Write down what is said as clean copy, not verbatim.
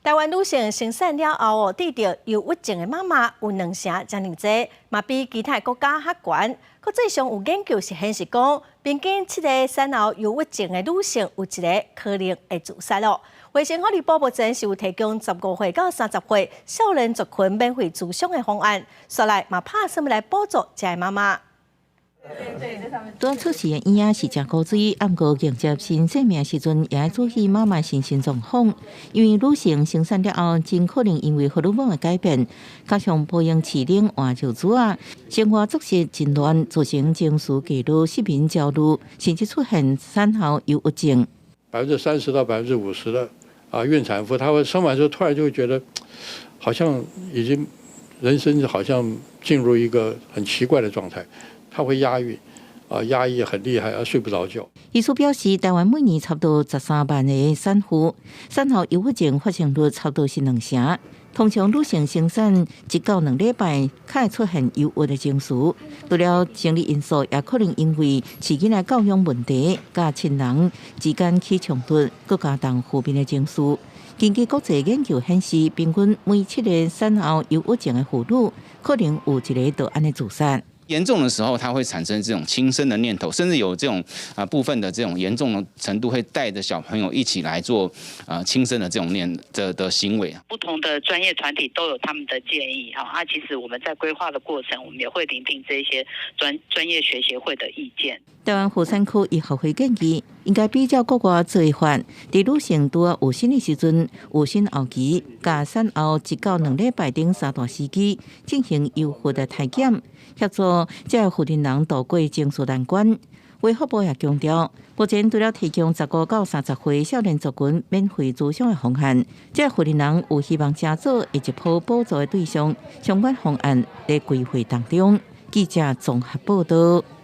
台湾女性生产了后，得到忧郁症的妈妈有2成将近多，嘛比其他国家较悬。国际上有研究是显示讲，平均7个产后忧郁症的女性有1个可能会自杀咯。卫生福利部目前是有提供15岁到30岁少年族群免费咨商的方案，说来嘛拍算来补助这些妈妈。多出事的医院是真古锥，暗过迎接新生命时阵，也注意妈妈身心状况。因为女性生产了后，真可能因为荷尔蒙的改变，加上保养起冷换尿珠啊，生活作息真乱，造成情绪低落、失眠、焦虑，甚至出现产后忧郁症。30%到50%的孕产妇，她会生完之后突然就会觉得，好像已经人生好像进入一个很奇怪的状态。他会压抑，压抑很厉害，睡不着觉。医师表示，台湾每年差不多13万个产妇，产后忧郁症发生率差不多是2成。通常女性生产1到2礼拜，才会出现忧郁的情绪。除了生理因素，也可能因为饲囡仔教养问题、甲亲人之间起冲突，更加重负面的情绪。根据国际研究显示，平均每7个产后忧郁症的妇女，可能有1个就安尼自杀。严重的时候，它会产生这种轻生的念头，甚至有这种部分的这种严重的程度，会带着小朋友一起来做轻生的这种的行为。不同的专业团体都有他们的建议哈，其实我们在规划的过程，我们也会聆听这些专业学协会的意见。台湾妇产科医学会建议，应该比照国外做法，在女性拄有生理时阵、有生后期、甲产后1到2礼拜等3段时期进行优惠的体检，协助这妇人度过情绪难关。卫福部也强调，目前除了提供15到30岁少年族群免费咨商的方案，这妇人有希望加做一波补助的对象，相关方案在规划当中。记者综合报道。